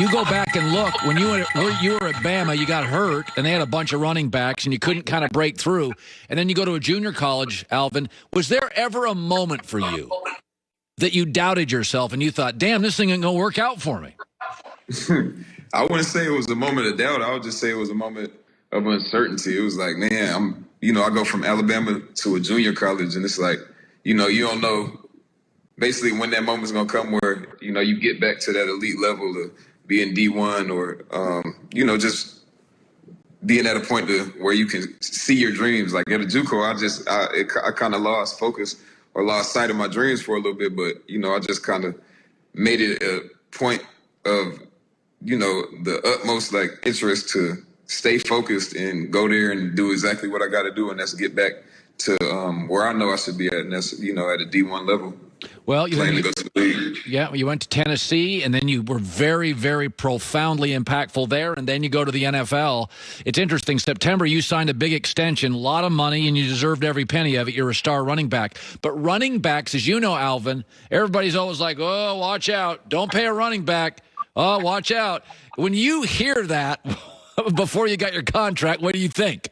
You go back and look, when you were at Bama, you got hurt, and they had a bunch of running backs, and you couldn't kind of break through. And then you go to a junior college, Alvin. Was there ever a moment for you that you doubted yourself and you thought, damn, this thing ain't going to work out for me? I wouldn't say it was a moment of doubt. I would just say it was a moment of uncertainty. It was like, man, I go from Alabama to a junior college, and it's like, you don't know basically when that moment's going to come where, you get back to that elite level of being D1 or, just being at a point where you can see your dreams. Like at a JUCO, I kind of lost focus or lost sight of my dreams for a little bit, but, I just kind of made it a point of, the utmost like interest to stay focused and go there and do exactly what I got to do. And that's get back to where I know I should be at. And that's, at a D1 level. Well, you went to Tennessee, and then you were very, very profoundly impactful there, and then you go to the NFL. It's interesting. September, you signed a big extension, a lot of money, and you deserved every penny of it. You're a star running back. But running backs, as you know, Alvin, everybody's always like, oh, watch out. Don't pay a running back. Oh, watch out. When you hear that before you got your contract, what do you think?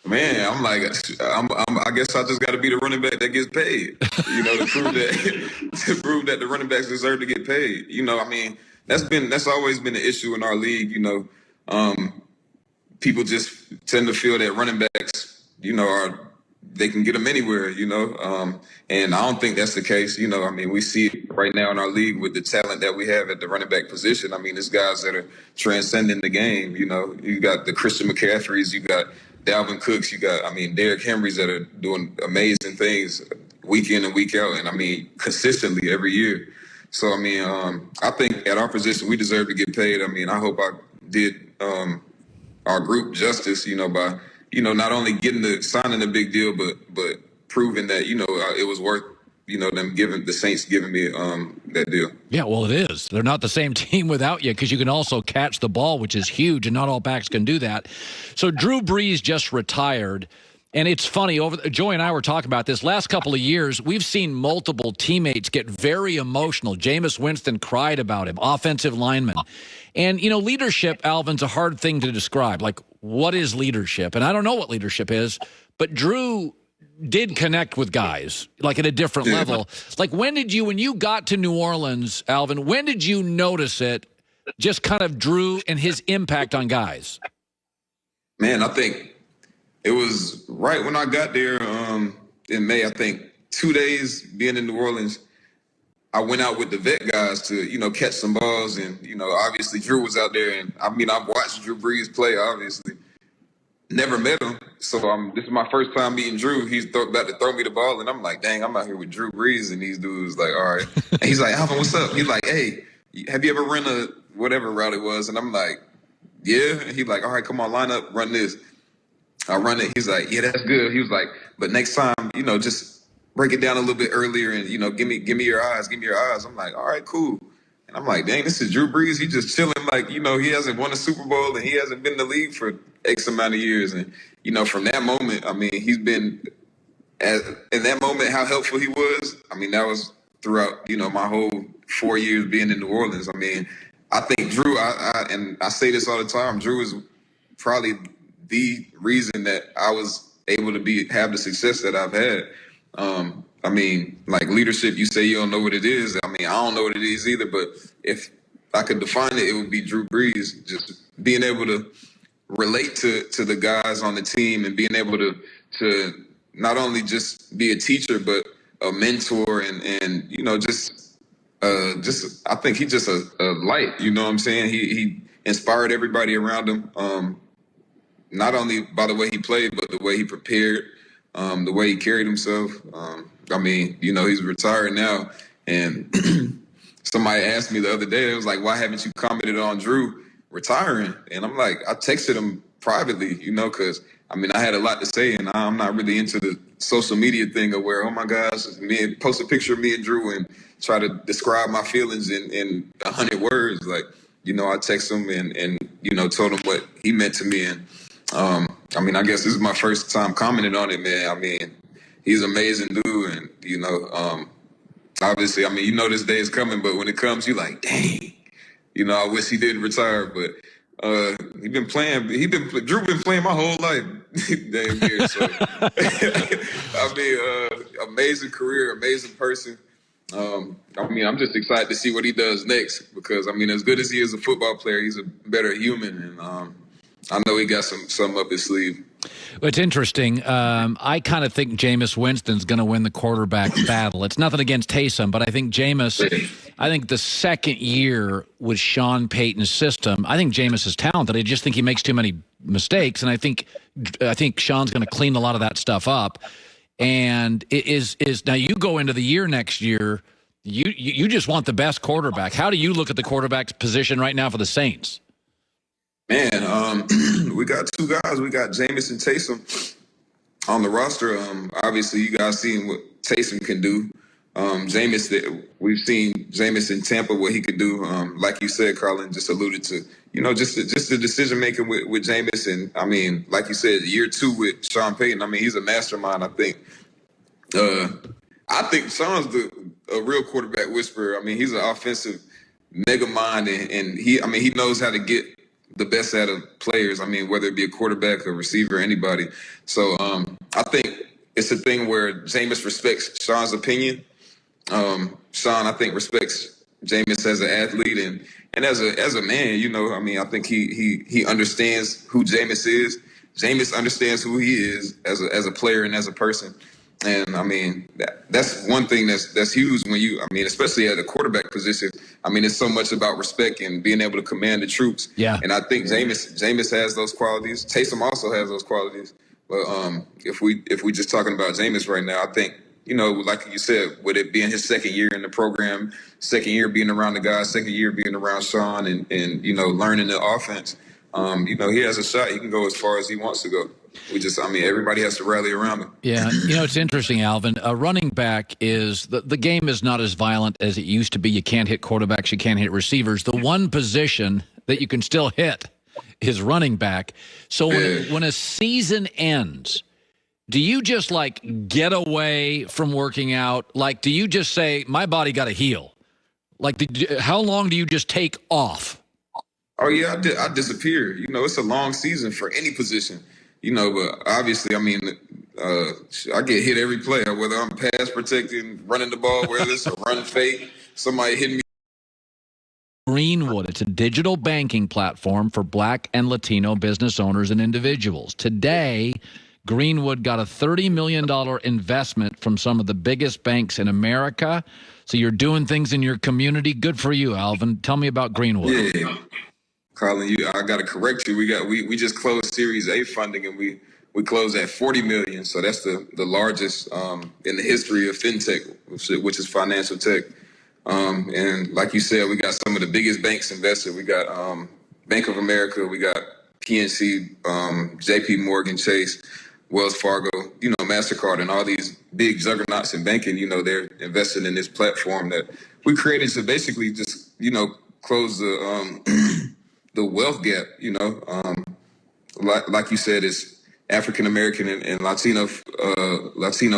Man, I'm like, I guess I just got to be the running back that gets paid, to prove that the running backs deserve to get paid. That's always been the issue in our league. People just tend to feel that running backs, they can get them anywhere, and I don't think that's the case. We see it right now in our league with the talent that we have at the running back position. There's guys that are transcending the game. You got the Christian McCaffreys, you got Dalvin Cooks, you got, Derrick Henrys that are doing amazing things week in and week out, and consistently every year. So, I think at our position, we deserve to get paid. I hope I did our group justice, by, not only signing a big deal, but proving that, it was worth, the Saints giving me that deal. Yeah, well, it is. They're not the same team without you because you can also catch the ball, which is huge, and not all backs can do that. So Drew Brees just retired, and it's funny. Joey and I were talking about this. Last couple of years, we've seen multiple teammates get very emotional. Jameis Winston cried about him, offensive linemen. And, leadership, Alvin's a hard thing to describe. Like, what is leadership? And I don't know what leadership is, but Drew did connect with guys like at a different level. Like when you got to New Orleans, Alvin, when did you notice it, just kind of Drew and his impact on guys? Man, I think it was right when I got there in May. I think 2 days being in New Orleans, I went out with the vet guys to, catch some balls. And, obviously Drew was out there. And I've watched Drew Brees play, obviously. Never met him, so this is my first time meeting Drew. He's about to throw me the ball, and I'm like, dang, I'm out here with Drew Brees, and these dudes like, all right. And he's like, Alvin, what's up? He's like, hey, have you ever run a whatever route it was? And I'm like, yeah. And he's like, all right, come on, line up, run this. I run it. He's like, yeah, that's good. He was like, but next time, just break it down a little bit earlier, and give me your eyes, give me your eyes. I'm like, all right, cool. And I'm like, dang, this is Drew Brees. He just chilling like, he hasn't won a Super Bowl and he hasn't been in the league for X amount of years. And, from that moment, he's been, in that moment, how helpful he was. That was throughout, my whole 4 years being in New Orleans. I think Drew, and I say this all the time, Drew is probably the reason that I was able to have the success that I've had. Like leadership, you say you don't know what it is. I don't know what it is either, but if I could define it, it would be Drew Brees. Just being able to relate to the guys on the team and being able to not only just be a teacher, but a mentor and just I think he's just a light, you know what I'm saying? He inspired everybody around him, not only by the way he played, but the way he prepared, the way he carried himself. He's retired now, and somebody asked me the other day, it was like, why haven't you commented on Drew retiring? And I'm like, I texted him privately, because I had a lot to say, and I'm not really into the social media thing of where, oh my gosh, post a picture of me and Drew and try to describe my feelings in 100 words. Like, I text him and told him what he meant to me. And I guess this is my first time commenting on it, man. He's an amazing dude, and obviously, this day is coming, but when it comes, you're like, dang, I wish he didn't retire, but Drew been playing my whole life, damn near. So amazing career, amazing person. I'm just excited to see what he does next because as good as he is a football player, he's a better human, and I know he got some up his sleeve. Well, it's interesting. I kind of think Jameis Winston's going to win the quarterback battle. It's nothing against Taysom, but I think I think the second year with Sean Payton's system, I think Jameis is talented. I just think he makes too many mistakes, and I think Sean's going to clean a lot of that stuff up. And it is now you go into the year next year, you just want the best quarterback. How do you look at the quarterback position right now for the Saints? Man, we got two guys. We got Jameis and Taysom on the roster. Obviously, you guys seen what Taysom can do. We've seen Jameis in Tampa, what he could do. Like you said, Colin just alluded to, just the decision making with Jameis, and like you said, year 2 with Sean Payton. He's a mastermind. I think Sean's a real quarterback whisperer. He's an offensive mega mind, and he knows how to get the best out of players. Whether it be a quarterback, a receiver, anybody. So I think it's a thing where Jameis respects Sean's opinion. Sean, I think, respects Jameis as an athlete and as a man. I think he understands who Jameis is. Jameis understands who he is as a player and as a person. And that's one thing that's huge when you, especially at the quarterback position. It's so much about respect and being able to command the troops. Yeah. And I think Jameis has those qualities. Taysom also has those qualities. But if we just talking about Jameis right now, I think, like you said, with it being his second year in the program, second year being around the guys, second year being around Sean, and learning the offense, he has a shot. He can go as far as he wants to go. Everybody has to rally around him. Yeah, it's interesting, Alvin. A running back is the game is not as violent as it used to be. You can't hit quarterbacks, you can't hit receivers. The one position that you can still hit is running back. So when a season ends, do you just get away from working out? Do you just say, my body got to heal? How long do you just take off? Oh yeah, I disappear. It's a long season for any position. But obviously, I get hit every play, whether I'm pass protecting, running the ball, whether it's a run fake, somebody hitting me. Greenwood, it's a digital banking platform for Black and Latino business owners and individuals. Today, Greenwood got a $30 million investment from some of the biggest banks in America. So you're doing things in your community. Good for you, Alvin. Tell me about Greenwood. Yeah. Colin, I got to correct you. We just closed Series A funding, and we closed at $40 million. So that's the largest in the history of fintech, which is financial tech. And like you said, we got some of the biggest banks invested. We got Bank of America, we got PNC, JP Morgan Chase, Wells Fargo, MasterCard, and all these big juggernauts in banking. They're invested in this platform that we created to basically just close the wealth gap. Like you said, it's African American and Latino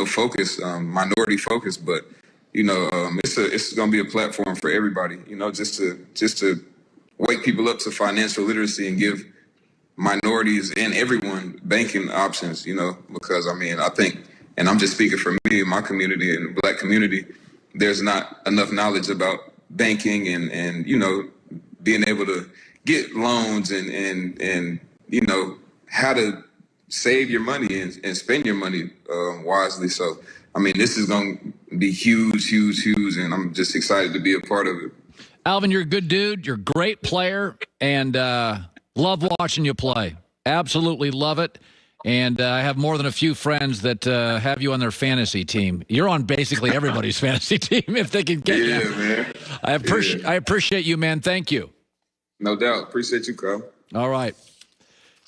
focus, minority focus, but it's going to be a platform for everybody. Just to wake people up to financial literacy and give minorities and everyone banking options. Because I think, and I'm just speaking for me, my community and the Black community, there's not enough knowledge about banking and being able to get loans and how to save your money and spend your money wisely. So, this is going to be huge, and I'm just excited to be a part of it. Alvin, you're a good dude. You're a great player, and love watching you play. Absolutely love it. And I have more than a few friends that have you on their fantasy team. You're on basically everybody's fantasy team if they can get you. Yeah, man. I appreciate you, man. Thank you. No doubt. Appreciate you, Carl. All right.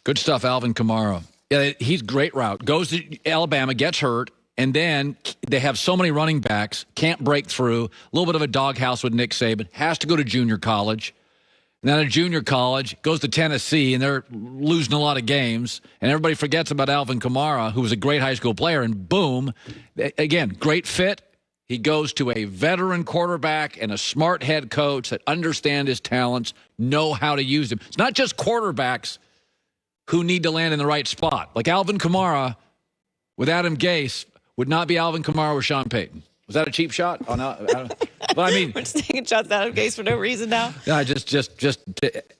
Good stuff, Alvin Kamara. Yeah, he's great route. Goes to Alabama, gets hurt, and then they have so many running backs, can't break through. A little bit of a doghouse with Nick Saban. Has to go to junior college. And then at junior college, goes to Tennessee, and they're losing a lot of games. And everybody forgets about Alvin Kamara, who was a great high school player. And boom, again, great fit, He goes to a veteran quarterback and a smart head coach that understand his talents, know how to use him. It's not just quarterbacks who need to land in the right spot. Like Alvin Kamara with Adam Gase would not be Alvin Kamara with Sean Payton. Was that a cheap shot? Oh, no. Well, I mean, we're just taking shots at Adam Gase for no reason now. Yeah, just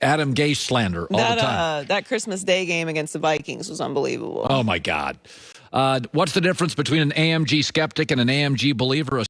Adam Gase slander all the time. That Christmas Day game against the Vikings was unbelievable. Oh, my God. What's the difference between an AMG skeptic and an AMG believer? A